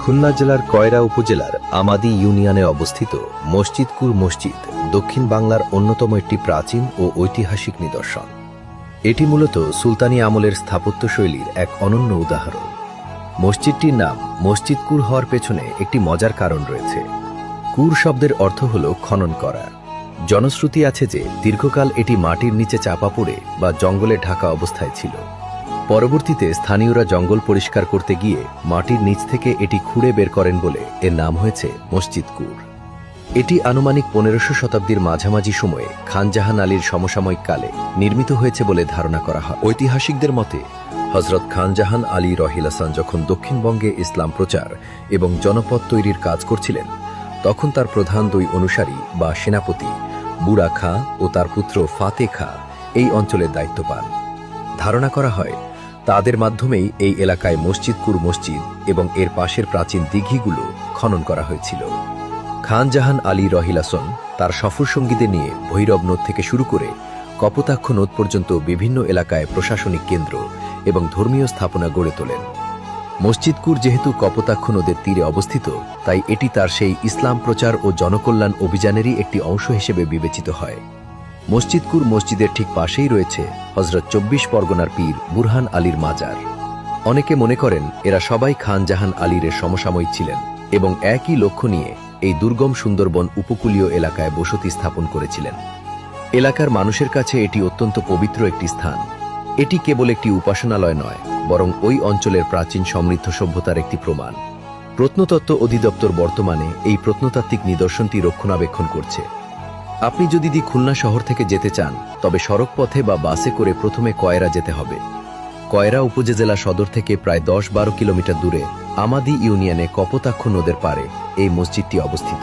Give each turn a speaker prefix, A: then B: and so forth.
A: খুলনা জেলার কয়রা উপজেলার আমাদি ইউনিয়নে অবস্থিত মসজিদকুর মসজিদ দক্ষিণ বাংলার অন্যতম একটি প্রাচীন ও ঐতিহাসিক নিদর্শন। এটি মূলত সুলতানি আমলের স্থাপত্যশৈলীর এক অনন্য উদাহরণ। মসজিদটির নাম মসজিদকুর হওয়ার পেছনে একটি মজার কারণ রয়েছে। কুর শব্দের অর্থ হল খনন করা। জনশ্রুতি আছে যে দীর্ঘকাল এটি মাটির নিচে চাপা পড়ে বা জঙ্গলে ঢাকা অবস্থায় ছিল। পরবর্তীতে স্থানীয়রা জঙ্গল পরিষ্কার করতে গিয়ে মাটির নিচ থেকে এটি খুঁড়ে বের করেন বলে এর নাম হয়েছে মসজিদকুর। এটি আনুমানিক 1500 শতাব্দীর মাঝামাঝি সময়ে খান জাহান আলীর সমসাময়িক কালে নির্মিত হয়েছে বলে ধারণা করা হয়। ঐতিহাসিকদের মতে হজরত খান জাহান আলী রহিলাসান যখন দক্ষিণবঙ্গে ইসলাম প্রচার এবং জনপদ তৈরির কাজ করছিলেন, তখন তার প্রধান 2 অনুসারী বা সেনাপতি বুড়া খাঁ ও তার পুত্র ফাতে খাঁ এই অঞ্চলের দায়িত্ব পান। ধারণা করা হয় তাদের মাধ্যমেই এই এলাকায় মসজিদকুর মসজিদ এবং এর পাশের প্রাচীন দিঘিগুলো খনন করা হয়েছিল। খান জাহান আলী রহিলাসন তার সফরসঙ্গীদের নিয়ে ভৈরব নদ থেকে শুরু করে কপোতাক্ষ নদ পর্যন্ত বিভিন্ন এলাকায় প্রশাসনিক কেন্দ্র এবং ধর্মীয় স্থাপনা গড়ে তোলেন। মসজিদকুর যেহেতু কপোতাক্ষ নদের তীরে অবস্থিত, তাই এটি তার সেই ইসলাম প্রচার ও জনকল্যাণ অভিযানেরই একটি অংশ হিসেবে বিবেচিত হয়। মসজিদকুর মসজিদের ঠিক পাশেই রয়েছে হজরত 24 পরগনার পীর বুরহান আলীর মাজার। অনেকে মনে করেন এরা সবাই খান জাহান আলীর সমসাময়িক ছিলেন এবং একই লক্ষ্য নিয়ে এই দুর্গম সুন্দরবন উপকূলীয় এলাকায় বসতি স্থাপন করেছিলেন। এলাকার মানুষের কাছে এটি অত্যন্ত পবিত্র একটি স্থান। এটি কেবল একটি উপাসনালয় নয়, বরং ওই অঞ্চলের প্রাচীন সমৃদ্ধ সভ্যতার একটি প্রমাণ। প্রত্নতত্ত্ব অধিদপ্তর বর্তমানে এই প্রত্নতাত্ত্বিক নিদর্শনটি রক্ষণাবেক্ষণ করছে। আপনি যদি খুলনা শহর থেকে যেতে চান, তবে সড়ক পথে বা বাসে করে প্রথমে কয়রা যেতে হবে। কয়রা উপজেলা সদর থেকে প্রায় 10-12 কিলোমিটার দূরে আমাদি ইউনিয়নে কপোতাক্ষ নদের পাড়ে এই মসজিদটি অবস্থিত।